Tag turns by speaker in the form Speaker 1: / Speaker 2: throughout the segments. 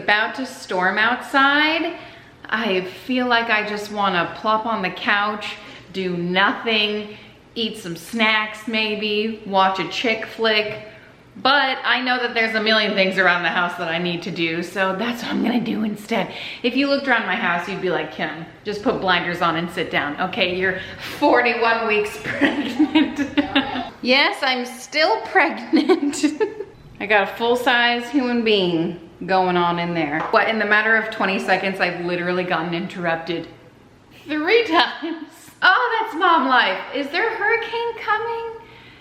Speaker 1: about to storm outside, I feel like I just wanna plop on the couch, do nothing, eat some snacks maybe, watch a chick flick. But I know that there's a million things around the house that I need to do, so that's what I'm gonna do instead. If you looked around my house, you'd be like, Kim, just put blinders on and sit down. Okay, you're 41 weeks pregnant. Yes, I'm still pregnant. I got a full-size human being going on in there. But in the matter of 20 seconds, I've literally gotten interrupted 3 times. Oh, that's mom life. Is there a hurricane coming?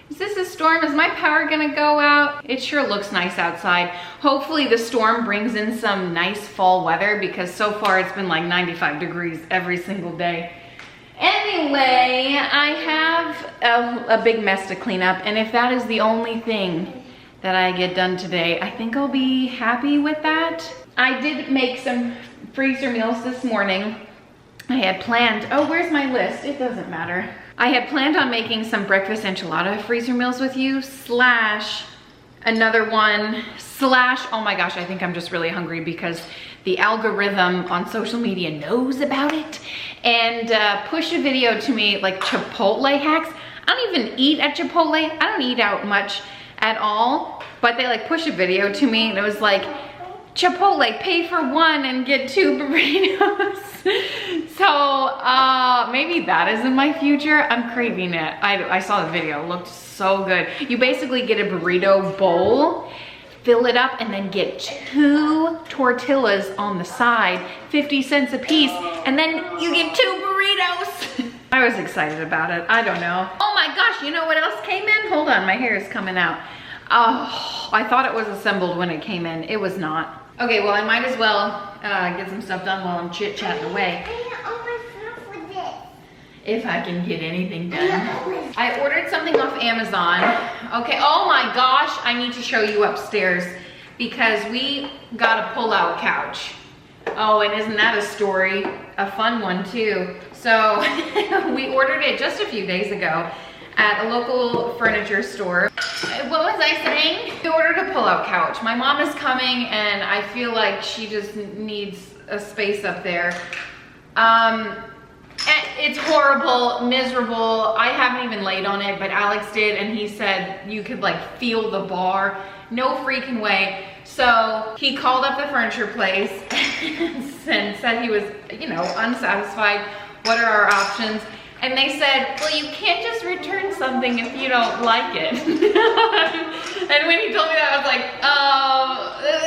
Speaker 1: Is this a storm? Is my power gonna go out? It sure looks nice outside. Hopefully the storm brings in some nice fall weather because so far it's been like 95 degrees every single day. Anyway, I have a big mess to clean up, and if that is the only thing that I get done today, I think I'll be happy with that. I did make some freezer meals this morning. I had planned, oh, where's my list? It doesn't matter. I had planned on making some breakfast enchilada freezer meals with you, slash another one, slash, oh my gosh, I think I'm just really hungry because the algorithm on social media knows about it and push a video to me like Chipotle hacks. I don't even eat at Chipotle. I don't eat out much at all, but they like push a video to me and it was like, Chipotle, pay for 1 and get 2 burritos. So maybe that is in my future. I'm craving it. I saw the video, it looked so good. You basically get a burrito bowl, fill it up, and then get 2 tortillas on the side, 50 cents a piece, and then you get 2 burritos. I was excited about it, I don't know. Oh my gosh, you know what else came in? Hold on, my hair is coming out. Oh, I thought it was assembled when it came in. It was not. Okay, well, I might as well get some stuff done while I'm chit-chatting away. If I can get anything done. I ordered something off Amazon. Okay, oh my gosh, I need to show you upstairs because we got a pull-out couch. Oh, and isn't that a story? A fun one too. So we ordered it just a few days ago at a local furniture store. What was I saying? We ordered a pull-out couch. My mom is coming and I feel like she just needs a space up there. It's horrible, miserable. I haven't even laid on it, but Alex did and he said you could like feel the bar. No freaking way. So he called up the furniture place and said he was, you know, unsatisfied. What are our options? And they said, well, you can't just return something if you don't like it. And when he told me that, I was like,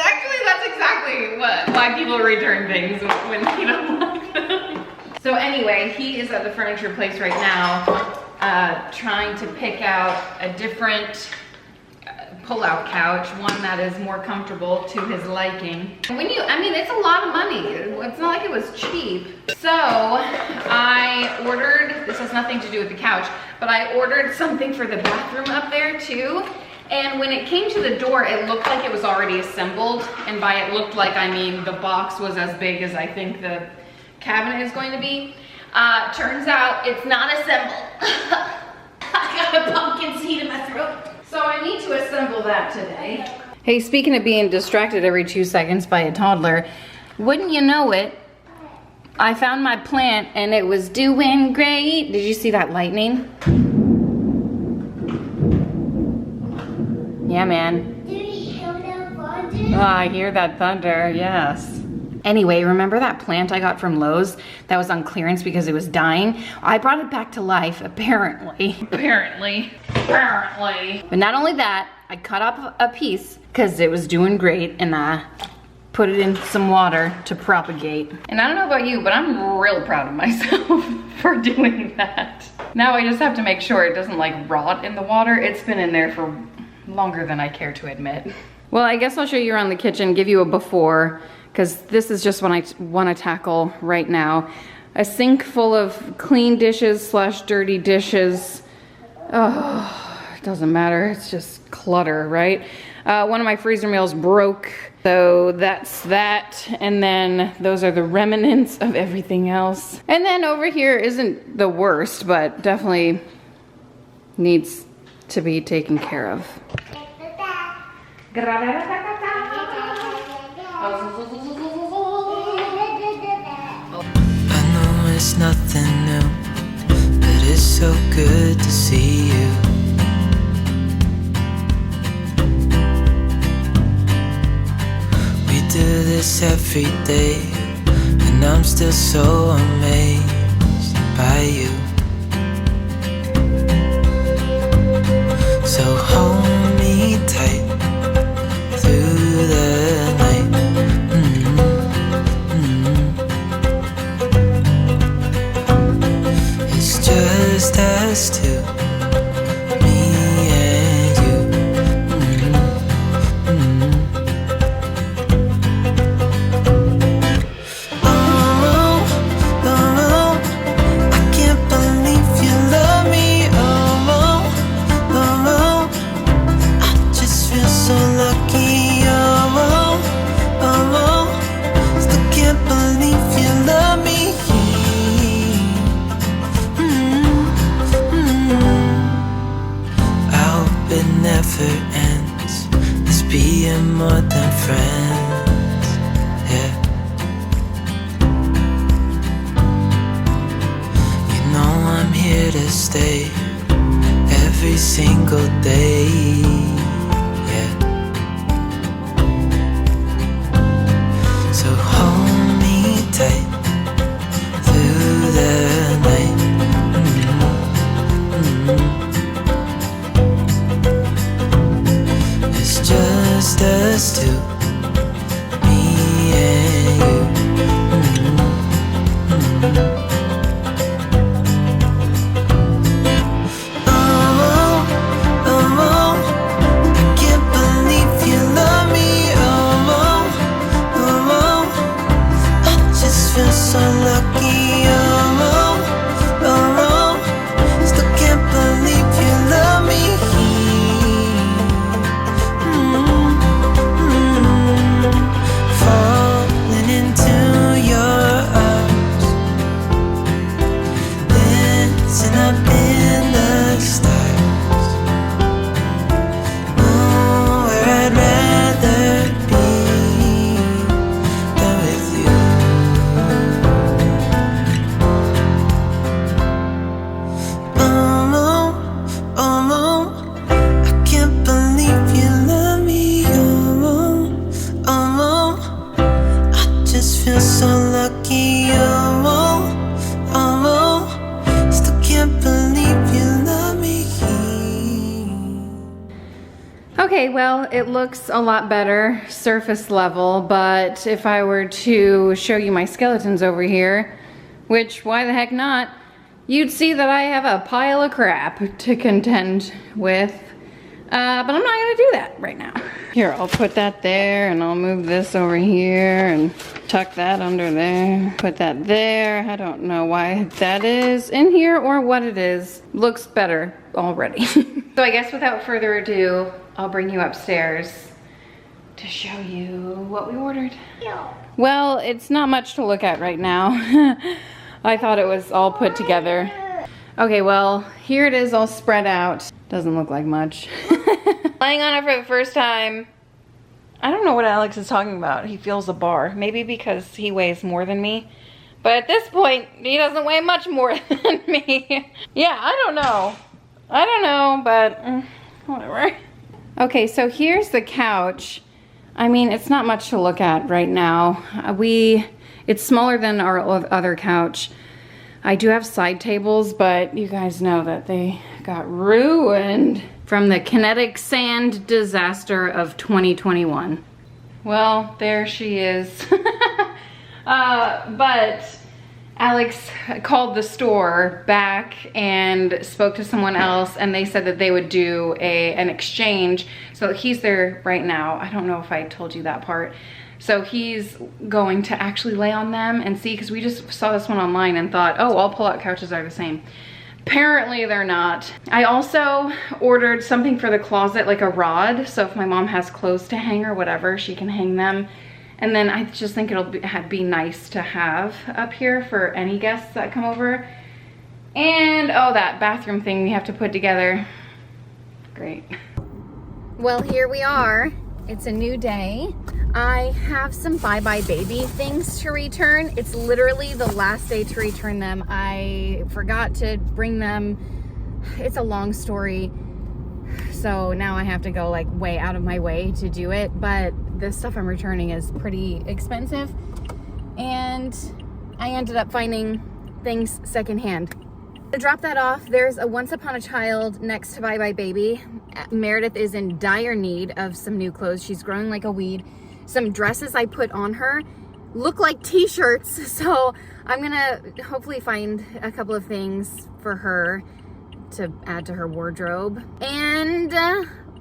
Speaker 1: actually that's exactly why people return things when you don't like them. So anyway, he is at the furniture place right now, trying to pick out a different pull-out couch, one that is more comfortable to his liking. When I mean, it's a lot of money. It's not like it was cheap. So I ordered, this has nothing to do with the couch, but I ordered something for the bathroom up there too. And when it came to the door, it looked like it was already assembled. And by it looked like, I mean, the box was as big as I think the cabinet is going to be. Turns out it's not assembled. I got a pumpkin seed in my throat. So I need to assemble that today. Hey, speaking of being distracted every 2 seconds by a toddler, wouldn't you know it, I found my plant and it was doing great. Did you see that lightning? Yeah, man.
Speaker 2: Did you hear that thunder?
Speaker 1: Oh, I hear that thunder, yes. Anyway, remember that plant I got from Lowe's that was on clearance because it was dying? I brought it back to life, apparently. Apparently. But not only that, I cut off a piece because it was doing great and I put it in some water to propagate. And I don't know about you, but I'm real proud of myself for doing that. Now I just have to make sure it doesn't like rot in the water. It's been in there for longer than I care to admit. Well, I guess I'll show you around the kitchen, give you a before, because this is just what I want to tackle right now. A sink full of clean dishes slash dirty dishes. Oh, it doesn't matter, it's just clutter, right? One of my freezer meals broke, so that's that. And then those are the remnants of everything else. And then over here isn't the worst, but definitely needs to be taken care of.
Speaker 3: It's nothing new, but it's so good to see you. We do this every day, and I'm still so amazed by you. So hold me tight through the night. It's just us two, me and you. Oh, oh, I can't believe you love me. Oh, oh, I just feel so lucky. Oh, oh, still can't believe you love me. I hope it never ends, this being more than friends, yeah. You know I'm here to stay every single day, yeah. So hold me tight through the night. It's just us two, me and you. Oh, oh, I can't believe you love me. Oh, oh, I just feel so lucky. Oh, oh, still can't believe you love me. Falling into your arms, dancing up in the stars. Oh, where I'd rather be than with you. Oh, oh, I can't believe you love me. Oh, oh, I just feel so lucky. Oh, oh, still can't believe you love me.
Speaker 1: Okay, well, it looks a lot better surface level, but if I were to show you my skeletons over here, which why the heck not, you'd see that I have a pile of crap to contend with. But I'm not gonna do that right now. Here, I'll put that there, and I'll move this over here and tuck that under there. Put that there. I don't know why that is in here or what it is. Looks better already. So I guess without further ado, I'll bring you upstairs to show you what we ordered. Well, it's not much to look at right now. I thought it was all put together. Okay, well, here it is all spread out. Doesn't look like much. Lying on it for the first time. I don't know what Alex is talking about. He feels a bar. Maybe because he weighs more than me. But at this point, he doesn't weigh much more than me. Yeah, I don't know, but whatever. Okay, so here's the couch. I mean, it's not much to look at right now. It's smaller than our other couch. I do have side tables, but you guys know that they got ruined from the kinetic sand disaster of 2021. Well, there she is. But Alex called the store back and spoke to someone else, and they said that they would do an exchange. So he's there right now. I don't know if I told you that part. So he's going to actually lay on them and see, because we just saw this one online and thought, oh, all pull-out couches are the same. Apparently they're not. I also ordered something for the closet, like a rod, so if my mom has clothes to hang or whatever, she can hang them. And then I just think it'll be nice to have up here for any guests that come over. And oh, that bathroom thing we have to put together. Great. Well, here we are. It's a new day. I have some Bye Bye Baby things to return. It's literally the last day to return them. I forgot to bring them. It's a long story. So now I have to go like way out of my way to do it. But the stuff I'm returning is pretty expensive. And I ended up finding things secondhand. To drop that off, there's a Once Upon a Child next to Bye Bye Baby. Meredith is in dire need of some new clothes. She's growing like a weed. Some dresses I put on her look like t-shirts, so I'm gonna hopefully find a couple of things for her to add to her wardrobe. And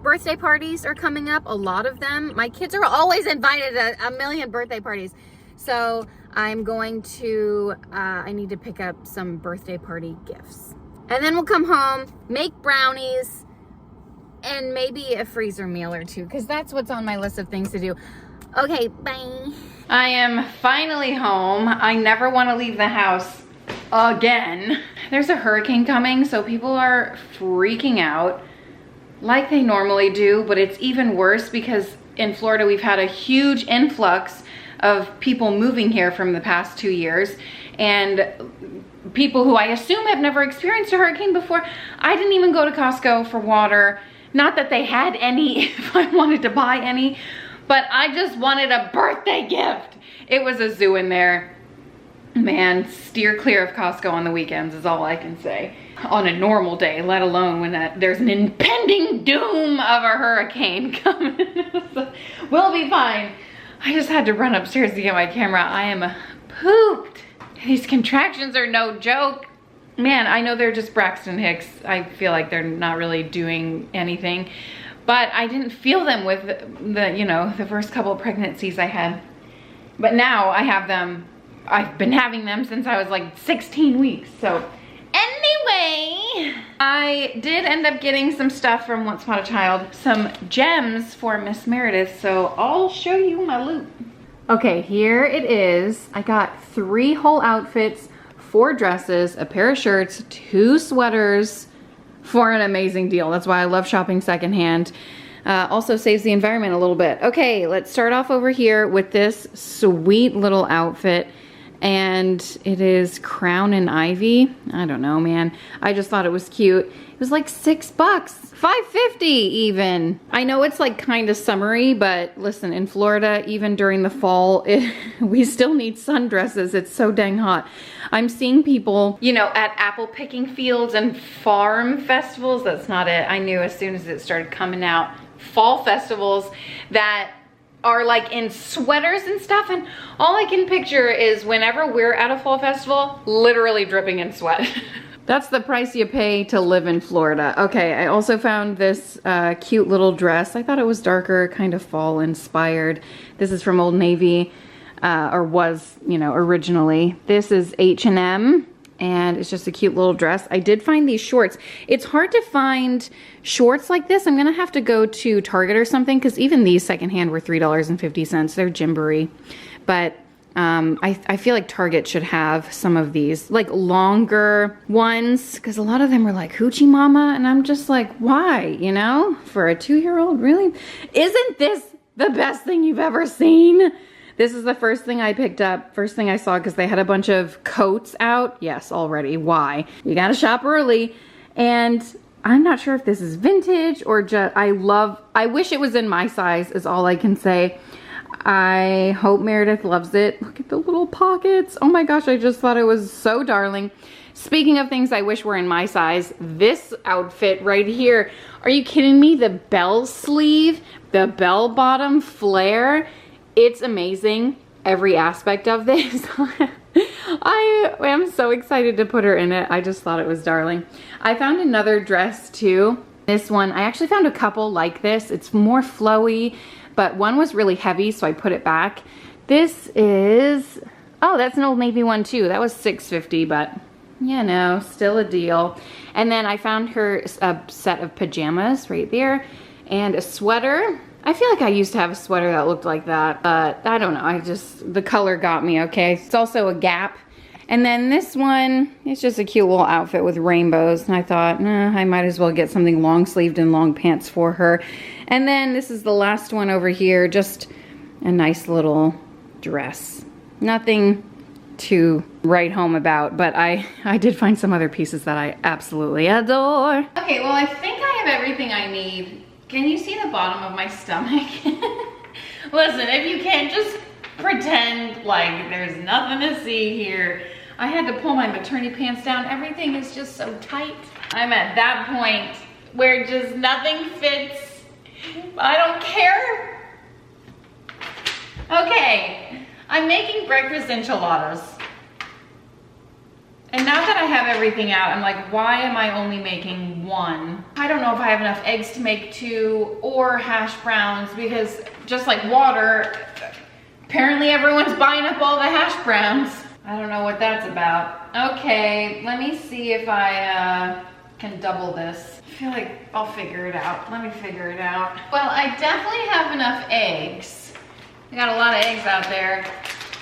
Speaker 1: birthday parties are coming up, a lot of them. My kids are always invited to a million birthday parties, so I'm going to I need to pick up some birthday party gifts, and then we'll come home, make brownies, and maybe a freezer meal or two, because that's what's on my list of things to do. Okay, bye. I am finally home. I never want to leave the house again. There's a hurricane coming, so people are freaking out like they normally do, but it's even worse because in Florida we've had a huge influx of people moving here from the past 2 years, and people who I assume have never experienced a hurricane before. I didn't even go to Costco for water. Not that they had any if I wanted to buy any, but I just wanted a birthday gift. It was a zoo in there. Man, steer clear of Costco on the weekends is all I can say. On a normal day, let alone when there's an impending doom of a hurricane coming. So we'll be fine. I just had to run upstairs to get my camera. I am pooped. These contractions are no joke. Man, I know they're just Braxton Hicks. I feel like they're not really doing anything. But I didn't feel them with the first couple of pregnancies I had. But now I have them. I've been having them since I was like 16 weeks. So anyway, I did end up getting some stuff from Once Upon a Child, some gems for Miss Meredith. So I'll show you my loot. Okay, here it is. I got 3 whole outfits, 4 dresses, a pair of shirts, 2 sweaters, for an amazing deal. That's why I love shopping secondhand. Also saves the environment a little bit. Okay, let's start off over here with this sweet little outfit. And it is Crown and Ivy. I don't know, man. I just thought it was cute. It was like $6, $5.50 even. I know it's like kind of summery, but listen, in Florida, even during the fall, we still need sundresses. It's so dang hot. I'm seeing people, you know, at apple picking fields and farm festivals. That's not it. I knew as soon as it started coming out. Fall festivals that are like in sweaters and stuff, and all I can picture is whenever we're at a fall festival, literally dripping in sweat. That's the price you pay to live in Florida. Okay, I also found this cute little dress. I thought it was darker, kind of fall inspired. This is from Old Navy, or was, you know, originally. This is H&M, and it's just a cute little dress. I did find these shorts. It's hard to find shorts like this. I'm gonna have to go to Target or something, because even these secondhand were $3.50. They're Gymboree. But I feel like Target should have some of these, like longer ones, because a lot of them are like Hoochie Mama, and I'm just like, why, you know? For a 2-year-old, really? Isn't this the best thing you've ever seen? This is the first thing I picked up, first thing I saw, because they had a bunch of coats out. Yes, already. Why? You gotta shop early. And I'm not sure if this is vintage or just, I wish it was in my size is all I can say. I hope Meredith loves it. Look at the little pockets. Oh my gosh, I just thought it was so darling. Speaking of things I wish were in my size, this outfit right here. Are you kidding me? The bell sleeve, the bell bottom flare. It's amazing, every aspect of this. I am so excited to put her in it. I just thought it was darling. I found another dress too. This one, I actually found a couple like this. It's more flowy, but one was really heavy, so I put it back. This is, oh, that's an Old Navy one too. That was $6.50, but you know, still a deal. And then I found her a set of pajamas right there and a sweater. I feel like I used to have a sweater that looked like that, but I don't know. The color got me, okay? It's also a Gap. And then this one, it's just a cute little outfit with rainbows. And I thought, I might as well get something long sleeved and long pants for her. And then this is the last one over here, just a nice little dress. Nothing to write home about, but I did find some other pieces that I absolutely adore. Okay, well, I think I have everything I need. Can you see the bottom of my stomach? Listen, if you can't, just pretend like there's nothing to see here. I had to pull my maternity pants down. Everything is just so tight. I'm at that point where just nothing fits. I don't care. Okay, I'm making breakfast enchiladas. And now that I have everything out, I'm like, why am I only making one? I don't know if I have enough eggs to make 2 or hash browns, because just like water, apparently everyone's buying up all the hash browns. I don't know what that's about. Okay, let me see if I can double this. I feel like I'll figure it out. Let me figure it out. Well, I definitely have enough eggs. I got a lot of eggs out there.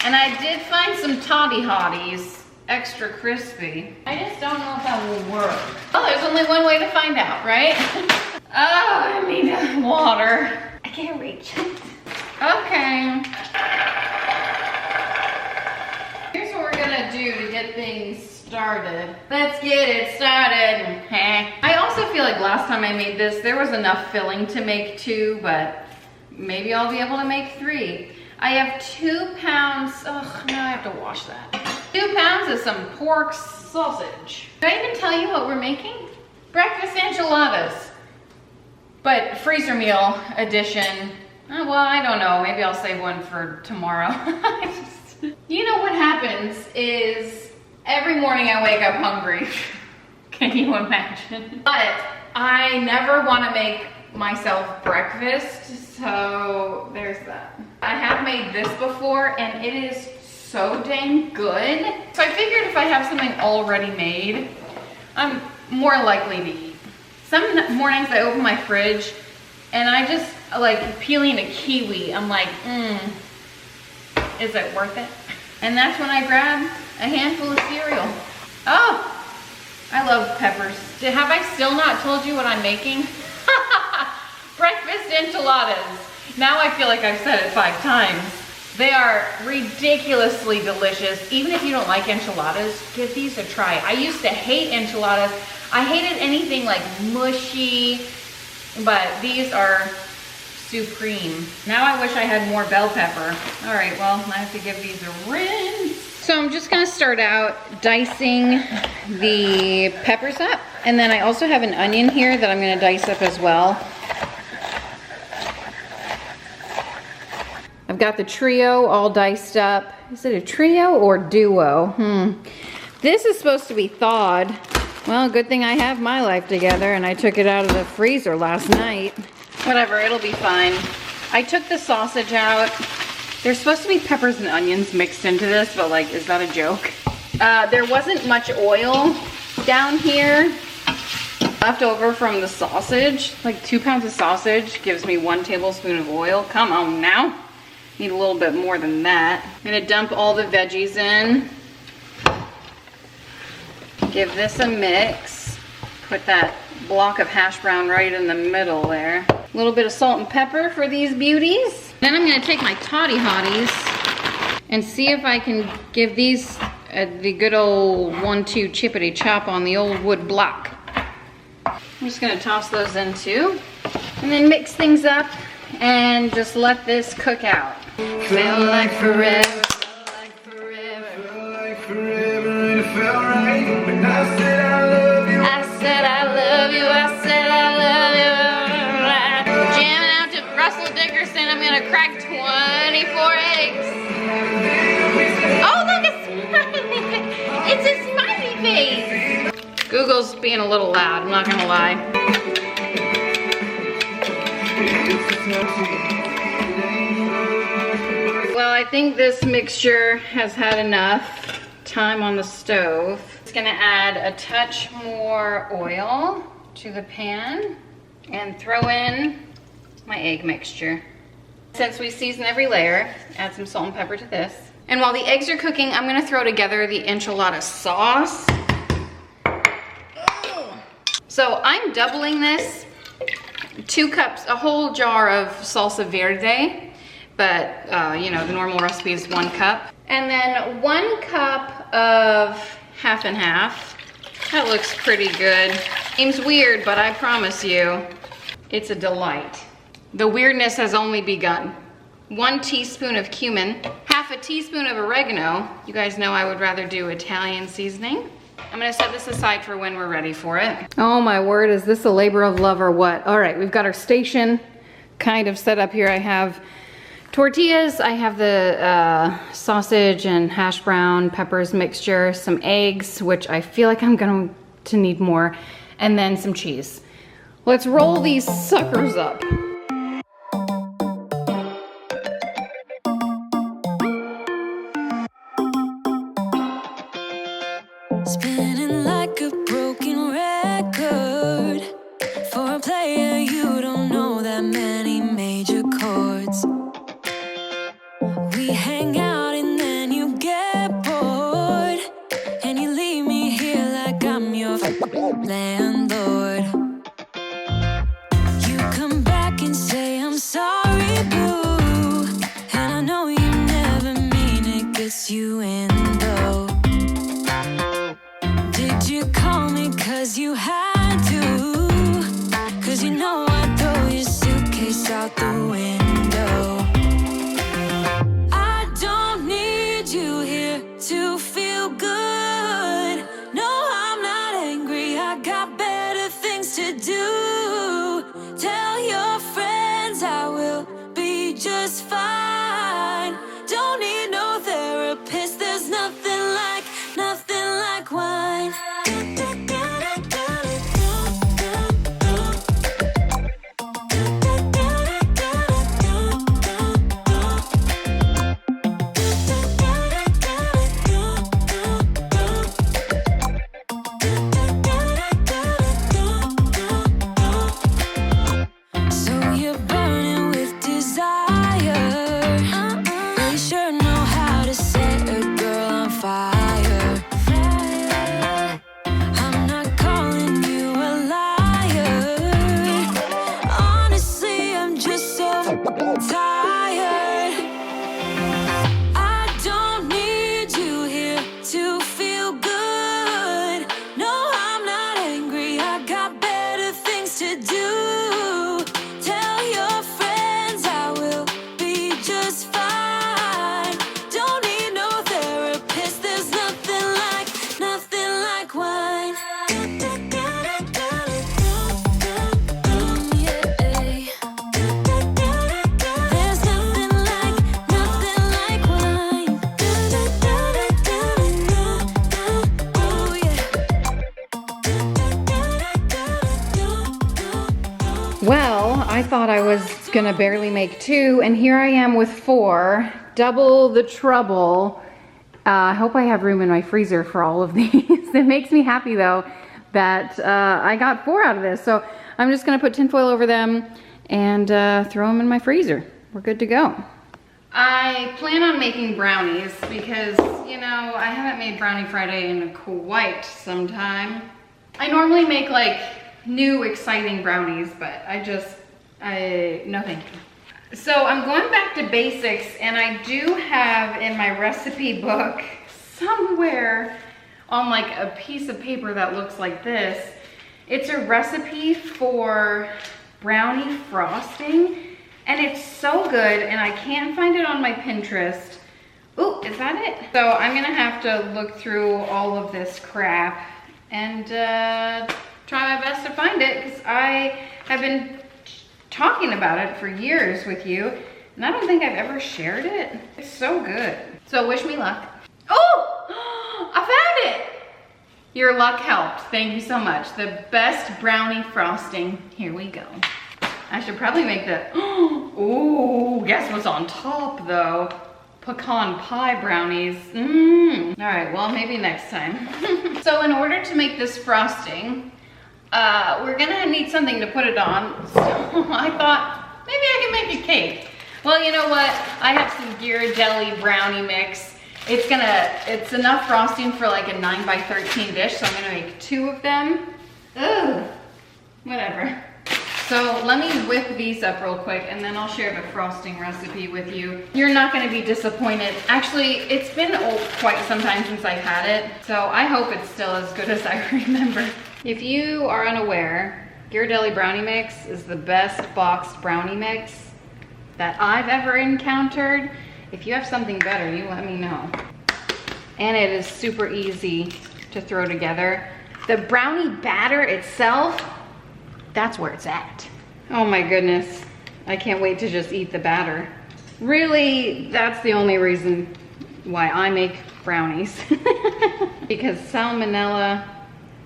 Speaker 1: And I did find some toddy hotties, extra crispy. I just don't know if that will work. Well, there's only one way to find out, right? Oh, I need water. I can't reach it. Okay. Here's what we're gonna do to get things started. Let's get it started. I also feel like last time I made this, there was enough filling to make 2, but maybe I'll be able to make 3. I have 2 pounds. Oh, now I have to wash that. 2 pounds of some pork sausage. Did I even tell you what we're making? Breakfast enchiladas. But freezer meal edition. Oh, well, I don't know. Maybe I'll save one for tomorrow. You know what happens is every morning I wake up hungry. Can you imagine? But I never want to make myself breakfast, so there's that. I have made this before and it is so dang good. So I figured if I have something already made, I'm more likely to eat. Some mornings I open my fridge and I just like peeling a kiwi. I'm like, is it worth it? And that's when I grab a handful of cereal. Oh, I love peppers. Have I still not told you what I'm making? Breakfast enchiladas. Now I feel like I've said it 5 times. They are ridiculously delicious. Even if you don't like enchiladas, give these a try. I used to hate enchiladas. I hated anything like mushy, but these are supreme. Now I wish I had more bell pepper. All right, well, I have to give these a rinse. So I'm just gonna start out dicing the peppers up. And then I also have an onion here that I'm gonna dice up as well. I've got the trio all diced up. Is it a trio or duo? This is supposed to be thawed. Well, good thing I have my life together and I took it out of the freezer last night. Whatever, it'll be fine. I took the sausage out. There's supposed to be peppers and onions mixed into this, but like, is that a joke? There wasn't much oil down here left over from the sausage. Like 2 pounds of sausage gives me 1 tablespoon of oil. Come on now. Need a little bit more than that. I'm gonna dump all the veggies in. Give this a mix. Put that block of hash brown right in the middle there. A little bit of salt and pepper for these beauties. Then I'm gonna take my toddy hotties and see if I can give these the good old 1-2 chippity chop on the old wood block. I'm just gonna toss those in too. And then mix things up and just let this cook out. Felt like forever, felt like forever. Felt like forever and it felt right. When I said I love you, I said I love you, I said I love you. Jamming out to Russell Dickerson, I'm gonna crack 24 eggs. Oh, look, a smiley. It's a smiley face. Google's being a little loud, I'm not gonna lie. Well, I think this mixture has had enough time on the stove. Just gonna add a touch more oil to the pan and throw in my egg mixture. Since we season every layer, add some salt and pepper to this. And while the eggs are cooking, I'm gonna throw together the enchilada sauce. So I'm doubling this. 2 cups, a whole jar of salsa verde, but you know, the normal recipe is 1 cup. And then 1 cup of half and half. That looks pretty good. Seems weird, but I promise you, it's a delight. The weirdness has only begun. 1 teaspoon of cumin, half a teaspoon of oregano. You guys know I would rather do Italian seasoning. I'm gonna set this aside for when we're ready for it. Oh my word, is this a labor of love or what? All right, we've got our station kind of set up here. I have tortillas, I have the sausage and hash brown peppers mixture, some eggs, which I feel like I'm going to need more, and then some cheese. Let's roll these suckers up.
Speaker 3: Spinning like a broken record. For a player, you don't know that many major chords. We hang out and then you get bored, and you leave me here like I'm your landlord. You come back and say I'm sorry, boo, and I know you never mean it, gets you in though. Did you call me 'cause you had to? 'Cause you know I'd throw your suitcase out the window. I don't need you here to feel good. No, I'm not angry, I got better things to do. Tell your friends I will be just fine. Don't need no therapist, there's nothing like wine. So you're burning with desire. You sure know how to set a girl on fire. I'm not calling you a liar. Honestly, I'm just so tired. I don't need you here to feel good. No, I'm not angry, I got better things to do. Tell your friends I will be just fine. Don't need no therapist, there's nothing like wine. There's nothing like wine. Oh yeah.
Speaker 1: Well, I thought I was gonna barely make 2, and here I am with 4. Double the trouble. I hope I have room in my freezer for all of these. It makes me happy though that I got 4 out of this. So I'm just gonna put tinfoil over them and throw them in my freezer. We're good to go. I plan on making brownies because, you know, I haven't made Brownie Friday in quite some time. I normally make like new exciting brownies, but no thank you. So I'm going back to basics, and I do have in my recipe book somewhere on like a piece of paper that looks like this, it's a recipe for brownie frosting, and it's so good, and I can't find it on my Pinterest. Ooh, is that it? So I'm gonna have to look through all of this crap and try my best to find it, because I have been talking about it for years with you, and I don't think I've ever shared it. It's so good. So wish me luck. Oh, I found it. Your luck helped. Thank you so much. The best brownie frosting. Here we go. I should probably make the, ooh, guess what's on top though? Pecan pie brownies. All right, well, maybe next time. So in order to make this frosting, we're gonna need something to put it on. So I thought maybe I can make a cake. Well, you know what? I have some Ghirardelli brownie mix. It's enough frosting for like a 9 by 13 dish, so I'm gonna make 2 of them. Ugh, whatever. So let me whip these up real quick and then I'll share the frosting recipe with you. You're not gonna be disappointed. Actually, it's been quite some time since I've had it, so I hope it's still as good as I remember. If you are unaware, Ghirardelli brownie mix is the best boxed brownie mix that I've ever encountered. If you have something better, you let me know. And it is super easy to throw together. The brownie batter itself, that's where it's at. Oh my goodness. I can't wait to just eat the batter. Really, that's the only reason why I make brownies. Because salmonella,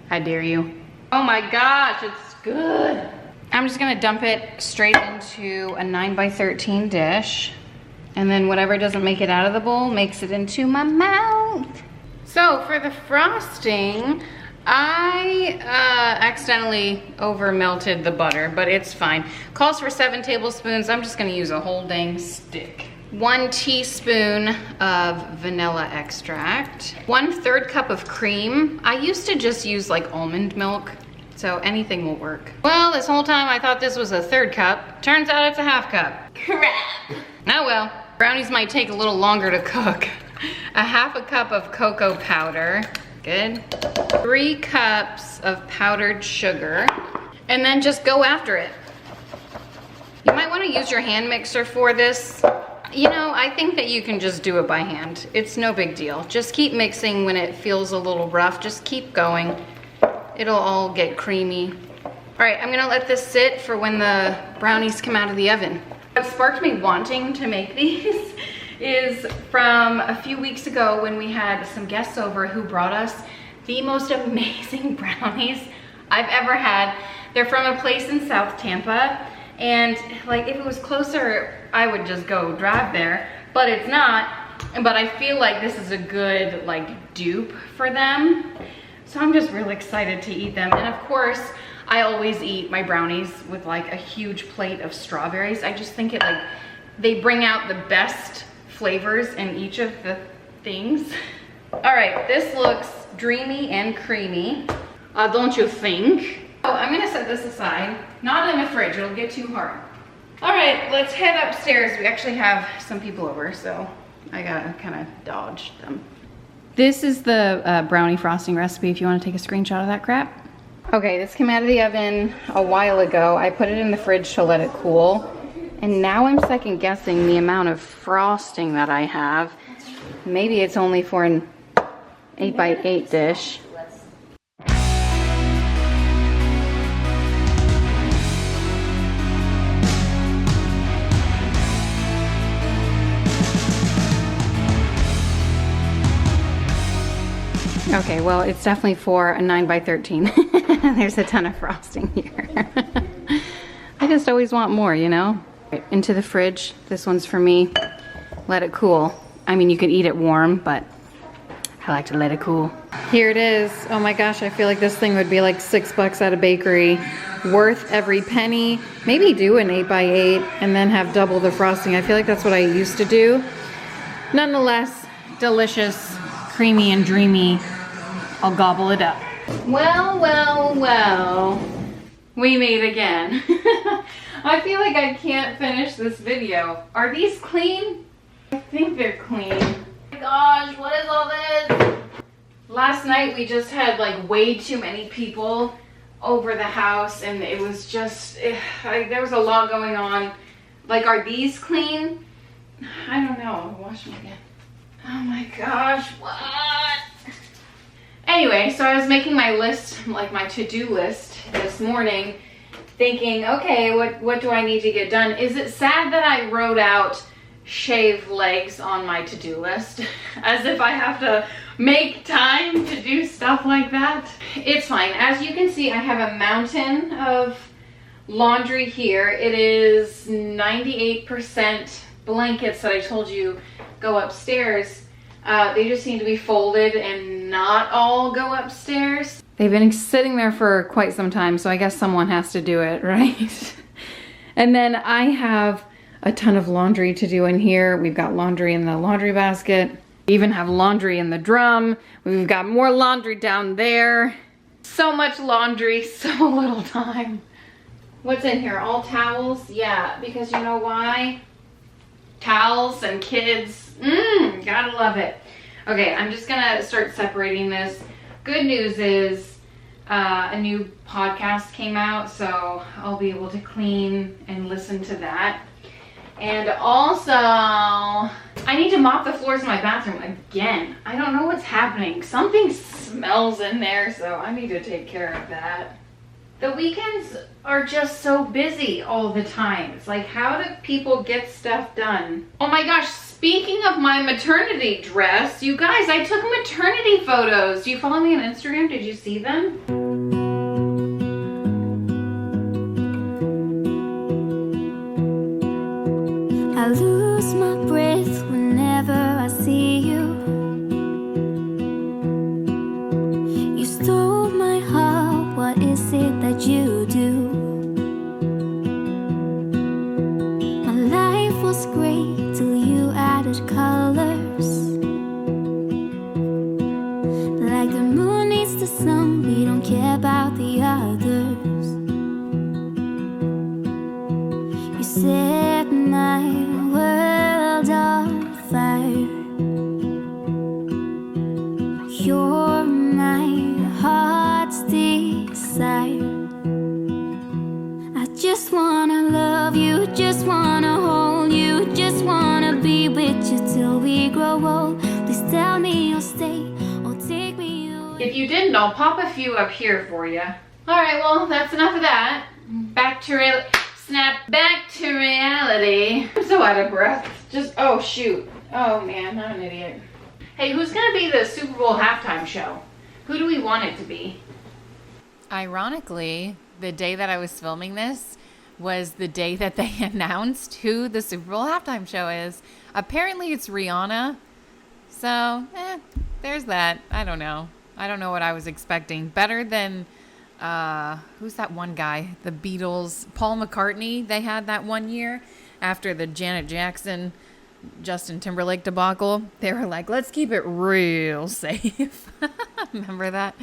Speaker 1: how dare you? Oh my gosh, it's good. I'm just gonna dump it straight into a 9x13 dish. And then whatever doesn't make it out of the bowl makes it into my mouth. So for the frosting, I accidentally over melted the butter, but it's fine. Calls for 7 tablespoons. I'm just gonna use a whole dang stick. 1 teaspoon of vanilla extract. 1/3 cup of cream. I used to just use like almond milk, so anything will work. Well, this whole time I thought this was a 1/3 cup. Turns out it's a 1/2 cup. Crap. Oh well, brownies might take a little longer to cook. 1/2 cup of cocoa powder. Good. 3 cups of powdered sugar. And then just go after it. You might want to use your hand mixer for this. You know, I think that you can just do it by hand. It's no big deal. Just keep mixing when it feels a little rough. Just keep going. It'll all get creamy. All right, I'm gonna let this sit for when the brownies come out of the oven. What sparked me wanting to make these is from a few weeks ago when we had some guests over who brought us the most amazing brownies I've ever had. They're from a place in South Tampa, and like if it was closer, I would just go drive there, but it's not. But I feel like this is a good like dupe for them. So I'm just really excited to eat them. And of course, I always eat my brownies with like a huge plate of strawberries. I just think it like, they bring out the best flavors in each of the things. All right, this looks dreamy and creamy. Don't you think? Oh, I'm gonna set this aside. Not in the fridge, it'll get too hard. All right, let's head upstairs. We actually have some people over, so I gotta kind of dodge them. This is the brownie frosting recipe if you wanna take a screenshot of that crap. Okay, this came out of the oven a while ago. I put it in the fridge to let it cool. And now I'm second guessing the amount of frosting that I have. Maybe it's only for an 8x8 dish. Okay, well, it's definitely for a 9x13. There's a ton of frosting here. I just always want more, you know? Right, into the fridge. This one's for me. Let it cool. I mean, you could eat it warm, but I like to let it cool. Here it is. Oh my gosh, I feel like this thing would be like $6 at a bakery. Worth every penny. Maybe do an 8x8 and then have double the frosting. I feel like that's what I used to do. Nonetheless, delicious, creamy and dreamy. I'll gobble it up. Well, well, well. We meet again. I feel like I can't finish this video. Are these clean? I think they're clean. Oh my gosh, what is all this? Last night we just had like way too many people over the house and it was just, there was a lot going on. Like, are these clean? I don't know, I'll wash them again. Oh my gosh, what? Anyway, so I was making my list, like my to-do list this morning, thinking, okay, what do I need to get done? Is it sad that I wrote out shave legs on my to-do list? As if I have to make time to do stuff like that? It's fine. As you can see, I have a mountain of laundry here. It is 98% blankets that I told you go upstairs. They just need to be folded and not all go upstairs. They've been sitting there for quite some time, so I guess someone has to do it, right? And then I have a ton of laundry to do in here. We've got laundry in the laundry basket. We even have laundry in the drum. We've got more laundry down there. So much laundry, so little time. What's in here? All towels? Yeah, because you know why? Towels and kids. Gotta love it. Okay, I'm just gonna start separating this. Good news is a new podcast came out, so I'll be able to clean and listen to that. And also, I need to mop the floors in my bathroom again. I don't know what's happening. Something smells in there, so I need to take care of that. The weekends are just so busy all the time. It's like, how do people get stuff done? Oh my gosh, speaking of my maternity dress, you guys, I took maternity photos. Do you follow me on Instagram? Did you see them?
Speaker 3: I lose my breath whenever I see you. You stole my heart, what is it that you do? My life was great till you added colors. Like the moon needs the sun, we don't care about the others. You set my world on fire. You're my heart's desire. I just wanna love you, just wanna hold you, just wanna be with you till we grow old. Please tell me you'll stay or take me away.
Speaker 1: If you didn't, I'll pop a few up here for you. All right, well, that's enough of that. Back to reality. I'm so out of breath. Oh shoot. Oh man, I'm an idiot. Hey, who's gonna be the Super Bowl halftime show? Who do we want it to be? Ironically, the day that I was filming this was the day that they announced who the Super Bowl halftime show is. Apparently it's Rihanna. So, there's that. I don't know. I don't know what I was expecting. Better than, who's that one guy? The Beatles, Paul McCartney. They had that one year after the Janet Jackson, Justin Timberlake debacle. They were like, let's keep it real safe. Remember that?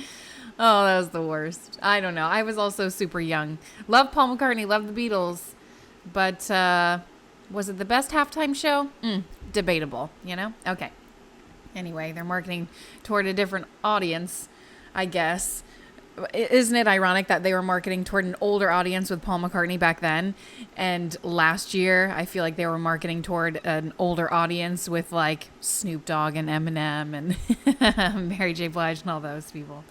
Speaker 1: Oh, that was the worst. I don't know. I was also super young. Love Paul McCartney, love the Beatles. But was it the best halftime show? Debatable, you know? Okay. Anyway, they're marketing toward a different audience, I guess. Isn't it ironic that they were marketing toward an older audience with Paul McCartney back then? And last year, I feel like they were marketing toward an older audience with like Snoop Dogg and Eminem and Mary J. Blige and all those people.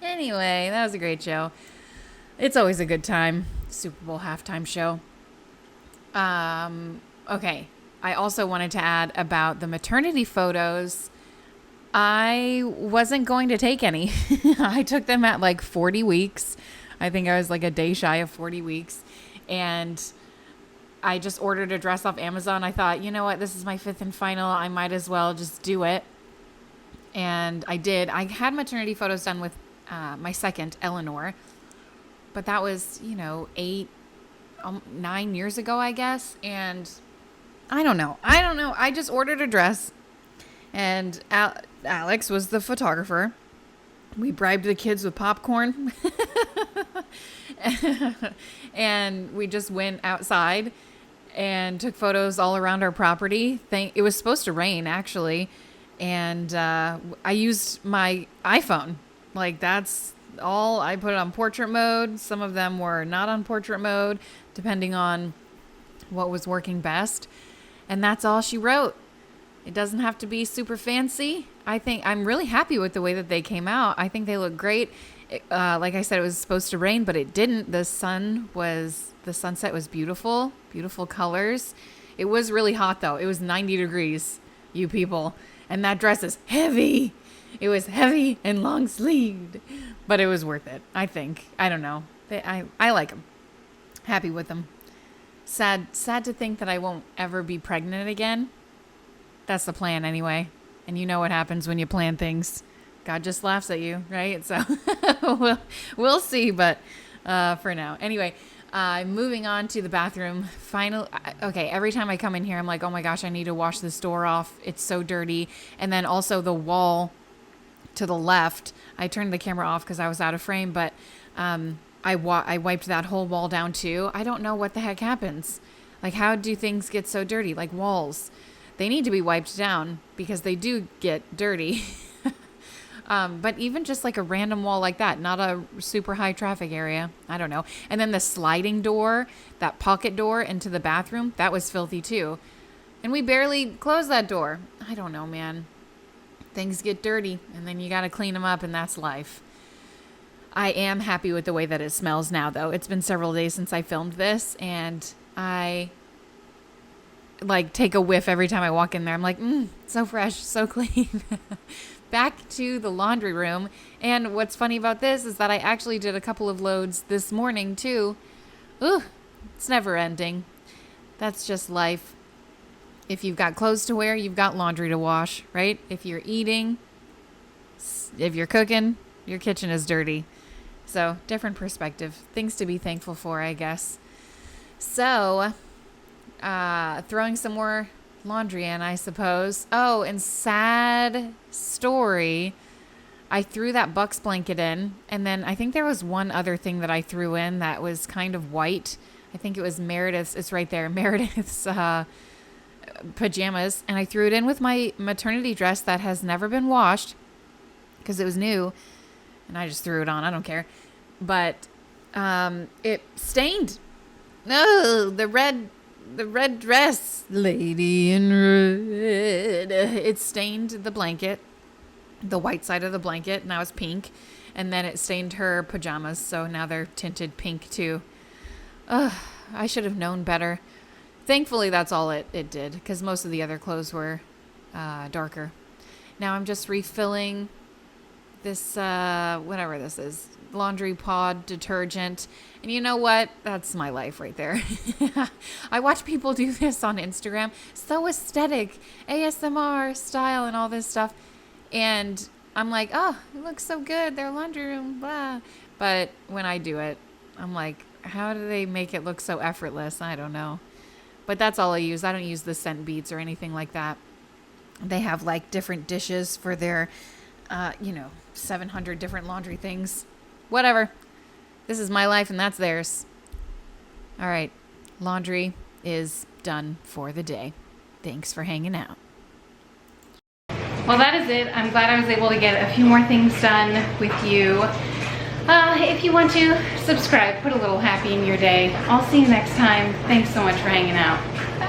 Speaker 1: Anyway, that was a great show. It's always a good time. Super Bowl halftime show. Okay. I also wanted to add about the maternity photos. I wasn't going to take any. I took them at like 40 weeks. I think I was like a day shy of 40 weeks. And I just ordered a dress off Amazon. I thought, you know what? This is my fifth and final. I might as well just do it. And I did. I had maternity photos done with my second, Eleanor. But that was, 9 years ago, I guess. And I don't know. I just ordered a dress. And Alex was the photographer. We bribed the kids with popcorn. And we just went outside and took photos all around our property. It was supposed to rain, actually. And I used my iPhone. Like, that's all. I put it on portrait mode. Some of them were not on portrait mode, depending on what was working best. And that's all she wrote. It doesn't have to be super fancy. I think I'm really happy with the way that they came out. I think they look great. Like I said, it was supposed to rain, but it didn't. The sunset was beautiful, beautiful colors. It was really hot though. It was 90 degrees, you people. And that dress is heavy. It was heavy and long sleeved, but it was worth it. I think. I don't know. I like them. Happy with them. Sad to think that I won't ever be pregnant again. That's the plan anyway. And you know what happens when you plan things. God just laughs at you, right? So we'll see, but for now. Anyway, moving on to the bathroom. Okay, every time I come in here, I'm like, oh my gosh, I need to wash this door off. It's so dirty. And then also the wall to the left. I turned the camera off because I was out of frame, but I wiped that whole wall down too. I don't know what the heck happens. Like, how do things get so dirty? Like walls, they need to be wiped down because they do get dirty. But even just like a random wall like that, not a super high traffic area, I don't know. And then the sliding door, that pocket door into the bathroom, that was filthy too. And we barely closed that door. I don't know, man. Things get dirty and then you got to clean them up, and that's life. I am happy with the way that it smells now, though. It's been several days since I filmed this, and I like take a whiff every time I walk in there. I'm like, so fresh, so clean. Back to the laundry room. And what's funny about this is that I actually did a couple of loads this morning too. Ooh, it's never ending. That's just life. If you've got clothes to wear, you've got laundry to wash, right? If you're eating, if you're cooking, your kitchen is dirty. So, different perspective. Things to be thankful for, I guess. So, throwing some more laundry in, I suppose. Oh, and sad story. I threw that Bucks blanket in, and then I think there was one other thing that I threw in that was kind of white. I think it was Meredith's. It's right there. Meredith's pajamas. And I threw it in with my maternity dress that has never been washed because it was new. And I just threw it on. I don't care. But it stained. No, the red dress. Lady in red. It stained the blanket. The white side of the blanket. Now it's pink. And then it stained her pajamas. So now they're tinted pink too. I should have known better. Thankfully, that's all it did. Because most of the other clothes were darker. Now I'm just refilling this, whatever this is, laundry pod detergent. And you know what? That's my life right there. I watch people do this on Instagram. So aesthetic, ASMR style and all this stuff. And I'm like, oh, it looks so good. Their laundry room, blah. But when I do it, I'm like, how do they make it look so effortless? I don't know. But that's all I use. I don't use the scent beads or anything like that. They have like different dishes for their 700 different laundry things. Whatever. This is my life and that's theirs. All right. Laundry is done for the day. Thanks for hanging out. Well, that is it. I'm glad I was able to get a few more things done with you. If you want to subscribe, put a little happy in your day. I'll see you next time. Thanks so much for hanging out. Bye.